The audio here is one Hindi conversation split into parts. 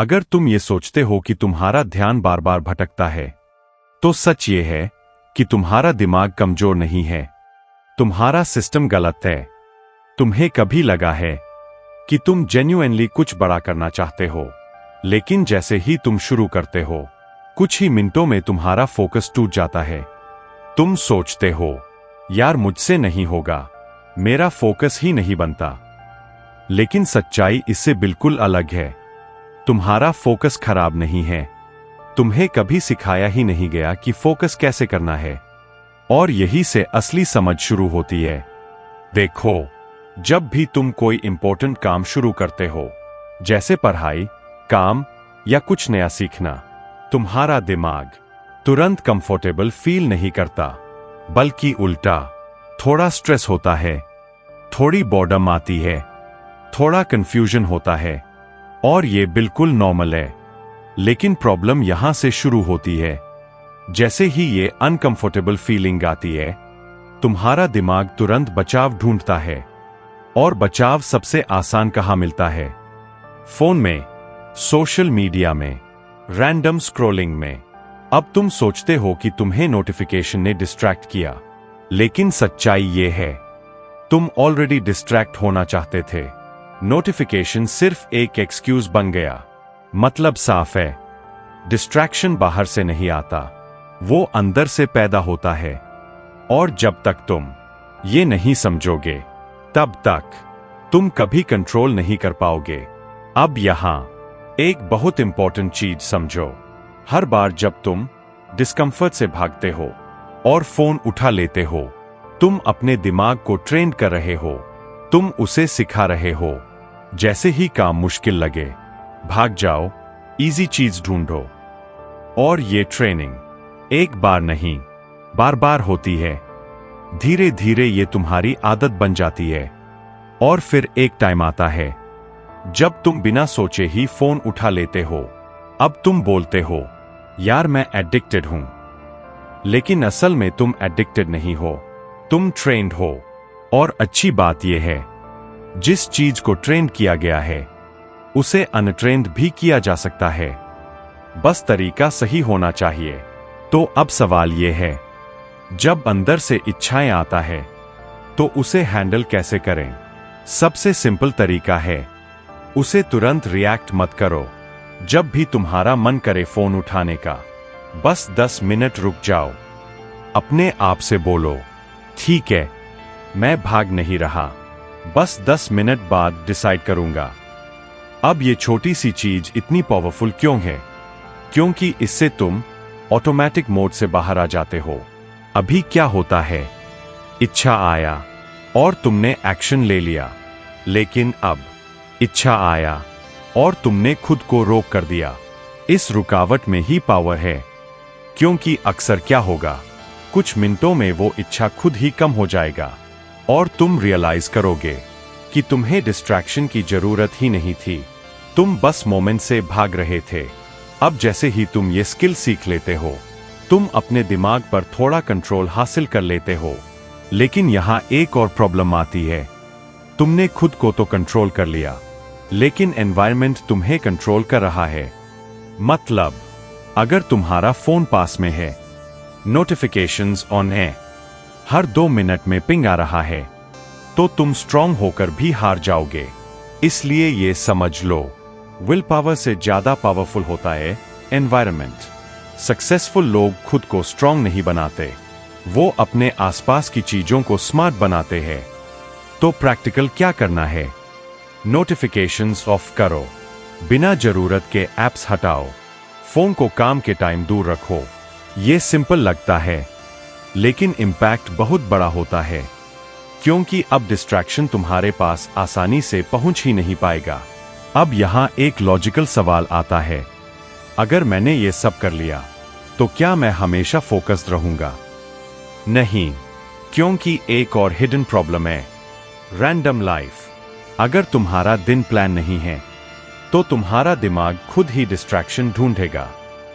अगर तुम ये सोचते हो कि तुम्हारा ध्यान बार बार भटकता है, तो सच ये है कि तुम्हारा दिमाग कमजोर नहीं है, तुम्हारा सिस्टम गलत है। तुम्हें कभी लगा है कि तुम जेन्युइनली कुछ बड़ा करना चाहते हो, लेकिन जैसे ही तुम शुरू करते हो, कुछ ही मिनटों में तुम्हारा फोकस टूट जाता है। तुम सोचते हो, यार मुझसे नहीं होगा, मेरा फोकस ही नहीं बनता। लेकिन सच्चाई इससे बिल्कुल अलग है। तुम्हारा फोकस खराब नहीं है, तुम्हें कभी सिखाया ही नहीं गया कि फोकस कैसे करना है। और यही से असली समझ शुरू होती है। देखो, जब भी तुम कोई इंपॉर्टेंट काम शुरू करते हो, जैसे पढ़ाई, काम या कुछ नया सीखना, तुम्हारा दिमाग तुरंत कंफर्टेबल फील नहीं करता, बल्कि उल्टा, थोड़ा स्ट्रेस होता है, थोड़ी बोर्डम आती है, थोड़ा कंफ्यूजन होता है। और ये बिल्कुल नॉर्मल है। लेकिन प्रॉब्लम यहां से शुरू होती है। जैसे ही ये अनकंफर्टेबल फीलिंग आती है, तुम्हारा दिमाग तुरंत बचाव ढूंढता है। और बचाव सबसे आसान कहां मिलता है? फोन में, सोशल मीडिया में, रैंडम स्क्रॉलिंग में। अब तुम सोचते हो कि तुम्हें नोटिफिकेशन ने डिस्ट्रैक्ट किया, लेकिन सच्चाई ये है, तुम ऑलरेडी डिस्ट्रैक्ट होना चाहते थे। नोटिफिकेशन सिर्फ एक एक्सक्यूज बन गया। मतलब साफ है, डिस्ट्रैक्शन बाहर से नहीं आता, वो अंदर से पैदा होता है। और जब तक तुम ये नहीं समझोगे, तब तक तुम कभी कंट्रोल नहीं कर पाओगे। अब यहां एक बहुत इंपॉर्टेंट चीज समझो। हर बार जब तुम डिस्कंफर्ट से भागते हो और फोन उठा लेते हो, तुम अपने दिमाग को ट्रेन कर रहे हो, तुम उसे सिखा रहे हो। जैसे ही काम मुश्किल लगे, भाग जाओ, इजी चीज ढूंढो। और ये ट्रेनिंग एक बार नहीं, बार बार होती है। धीरे धीरे ये तुम्हारी आदत बन जाती है। और फिर एक टाइम आता है जब तुम बिना सोचे ही फोन उठा लेते हो। अब तुम बोलते हो, यार मैं एडिक्टेड हूं। लेकिन असल में तुम एडिक्टेड नहीं हो, तुम ट्रेंड हो। और अच्छी बात यह है, जिस चीज को ट्रेन किया गया है, उसे अनट्रेंड भी किया जा सकता है। बस तरीका सही होना चाहिए। तो अब सवाल यह है, जब अंदर से इच्छाएं आता है, तो उसे हैंडल कैसे करें? सबसे सिंपल तरीका है, उसे तुरंत रिएक्ट मत करो। जब भी तुम्हारा मन करे फोन उठाने का, बस 10 मिनट रुक जाओ। अपने आप से बोलो, ठीक है, मैं भाग नहीं रहा, बस 10 मिनट बाद डिसाइड करूंगा। अब ये छोटी सी चीज इतनी पावरफुल क्यों है? क्योंकि इससे तुम ऑटोमेटिक मोड से बाहर आ जाते हो। अभी क्या होता है, इच्छा आया और तुमने एक्शन ले लिया। लेकिन अब इच्छा आया और तुमने खुद को रोक कर दिया। इस रुकावट में ही पावर है। क्योंकि अक्सर क्या होगा, कुछ मिनटों में वो इच्छा खुद ही कम हो जाएगा और तुम रियलाइज करोगे कि तुम्हें डिस्ट्रैक्शन की जरूरत ही नहीं थी, तुम बस मोमेंट से भाग रहे थे। अब जैसे ही तुम ये स्किल सीख लेते हो, तुम अपने दिमाग पर थोड़ा कंट्रोल हासिल कर लेते हो। लेकिन यहां एक और प्रॉब्लम आती है। तुमने खुद को तो कंट्रोल कर लिया, लेकिन एनवायरनमेंट तुम्हें कंट्रोल कर रहा है। मतलब, अगर तुम्हारा फोन पास में है, नोटिफिकेशंस ऑन है, हर 2 मिनट में पिंग आ रहा है, तो तुम स्ट्रांग होकर भी हार जाओगे। इसलिए ये समझ लो, विल पावर से ज्यादा पावरफुल होता है एनवायरनमेंट। सक्सेसफुल लोग खुद को स्ट्रांग नहीं बनाते, वो अपने आसपास की चीजों को स्मार्ट बनाते हैं। तो प्रैक्टिकल क्या करना है? नोटिफिकेशंस ऑफ करो, बिना जरूरत के ऐप्स हटाओ, फोन को काम के टाइम दूर रखो। ये सिंपल लगता है, लेकिन इम्पैक्ट बहुत बड़ा होता है। क्योंकि अब डिस्ट्रैक्शन तुम्हारे पास आसानी से पहुंच ही नहीं पाएगा। अब यहां एक लॉजिकल सवाल आता है, अगर मैंने ये सब कर लिया, तो क्या मैं हमेशा फोकस्ड रहूंगा? नहीं, क्योंकि एक और हिडन प्रॉब्लम है, रैंडम लाइफ। अगर तुम्हारा दिन प्लान नहीं है, तो तुम्हारा दिमाग खुद ही डिस्ट्रैक्शन ढूंढेगा।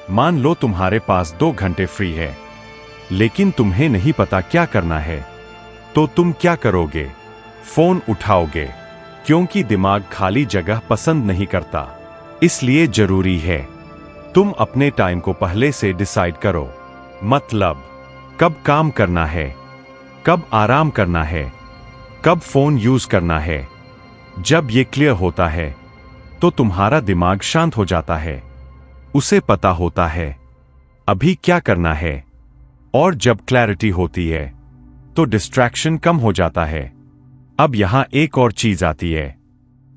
मान लो तुम्हारे पास 2 घंटे फ्री है, लेकिन तुम्हें नहीं पता क्या करना है, तो तुम क्या करोगे? फोन उठाओगे, क्योंकि दिमाग खाली जगह पसंद नहीं करता। इसलिए जरूरी है तुम अपने टाइम को पहले से डिसाइड करो। मतलब कब काम करना है, कब आराम करना है, कब फोन यूज करना है। जब ये क्लियर होता है तो तुम्हारा दिमाग शांत हो जाता है, उसे पता होता है अभी क्या करना है। और जब क्लैरिटी होती है तो डिस्ट्रैक्शन कम हो जाता है। अब यहां एक और चीज आती है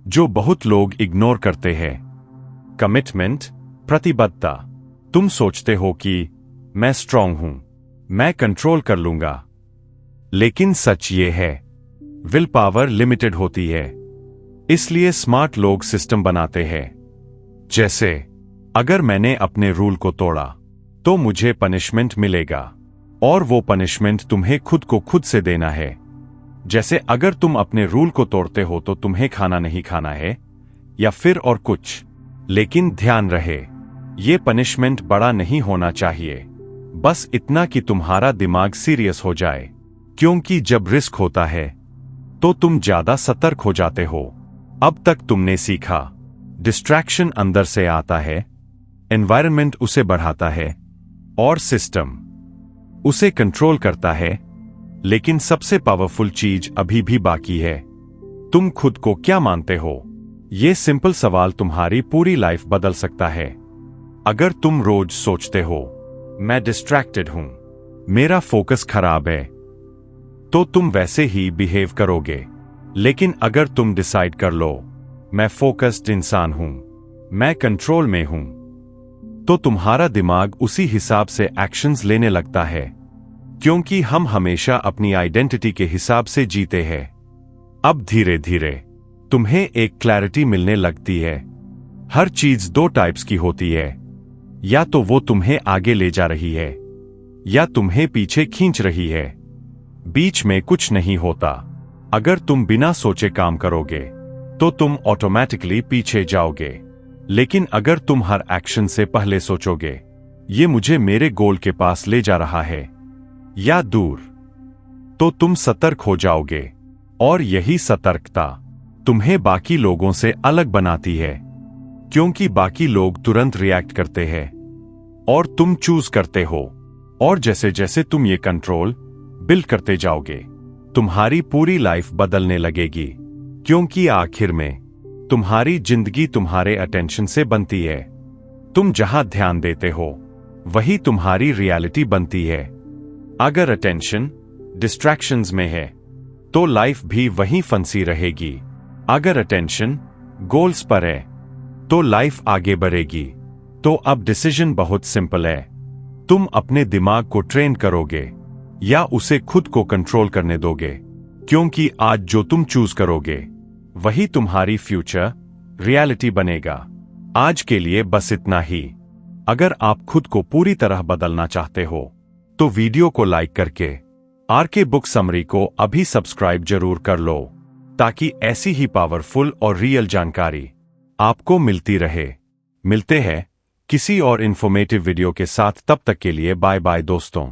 जो बहुत लोग इग्नोर करते हैं, कमिटमेंट, प्रतिबद्धता। तुम सोचते हो कि मैं स्ट्रांग हूं, मैं कंट्रोल कर लूंगा, लेकिन सच ये है विल पावर लिमिटेड होती है। इसलिए स्मार्ट लोग सिस्टम बनाते हैं। जैसे अगर मैंने अपने रूल को तोड़ा तो मुझे पनिशमेंट मिलेगा, और वो पनिशमेंट तुम्हें खुद को खुद से देना है। जैसे अगर तुम अपने रूल को तोड़ते हो तो तुम्हें खाना नहीं खाना है या फिर और कुछ। लेकिन ध्यान रहे ये पनिशमेंट बड़ा नहीं होना चाहिए, बस इतना कि तुम्हारा दिमाग सीरियस हो जाए। क्योंकि जब रिस्क होता है तो तुम ज्यादा सतर्क हो जाते हो। अब तक तुमने सीखा डिस्ट्रैक्शन अंदर से आता है, एनवायरनमेंट उसे बढ़ाता है और सिस्टम उसे कंट्रोल करता है। लेकिन सबसे पावरफुल चीज अभी भी बाकी है। तुम खुद को क्या मानते हो? यह सिंपल सवाल तुम्हारी पूरी लाइफ बदल सकता है। अगर तुम रोज सोचते हो मैं डिस्ट्रैक्टेड हूं, मेरा फोकस खराब है, तो तुम वैसे ही बिहेव करोगे। लेकिन अगर तुम डिसाइड कर लो मैं फोकस्ड इंसान हूं, मैं कंट्रोल में हूं, तो तुम्हारा दिमाग उसी हिसाब से एक्शंस लेने लगता है। क्योंकि हम हमेशा अपनी आइडेंटिटी के हिसाब से जीते हैं। अब धीरे धीरे तुम्हें एक क्लैरिटी मिलने लगती है। हर चीज दो टाइप्स की होती है, या तो वो तुम्हें आगे ले जा रही है या तुम्हें पीछे खींच रही है। बीच में कुछ नहीं होता। अगर तुम बिना सोचे काम करोगे तो तुम ऑटोमेटिकली पीछे जाओगे। लेकिन अगर तुम हर एक्शन से पहले सोचोगे ये मुझे मेरे गोल के पास ले जा रहा है या दूर, तो तुम सतर्क हो जाओगे। और यही सतर्कता तुम्हें बाकी लोगों से अलग बनाती है। क्योंकि बाकी लोग तुरंत रिएक्ट करते हैं और तुम चूज करते हो। और जैसे जैसे तुम ये कंट्रोल बिल्ड करते जाओगे तुम्हारी पूरी लाइफ बदलने लगेगी। क्योंकि आखिर में तुम्हारी जिंदगी तुम्हारे अटेंशन से बनती है। तुम जहां ध्यान देते हो वही तुम्हारी रियलिटी बनती है। अगर अटेंशन डिस्ट्रैक्शंस में है तो लाइफ भी वहीं फंसी रहेगी। अगर अटेंशन गोल्स पर है तो लाइफ आगे बढ़ेगी। तो अब डिसीजन बहुत सिंपल है। तुम अपने दिमाग को ट्रेन करोगे या उसे खुद को कंट्रोल करने दोगे। क्योंकि आज जो तुम चूज करोगे वही तुम्हारी फ्यूचर रियलिटी बनेगा। आज के लिए बस इतना ही। अगर आप खुद को पूरी तरह बदलना चाहते हो तो वीडियो को लाइक करके आरके बुक समरी को अभी सब्सक्राइब जरूर कर लो, ताकि ऐसी ही पावरफुल और रियल जानकारी आपको मिलती रहे। मिलते हैं किसी और इंफॉर्मेटिव वीडियो के साथ। तब तक के लिए बाय बाय दोस्तों।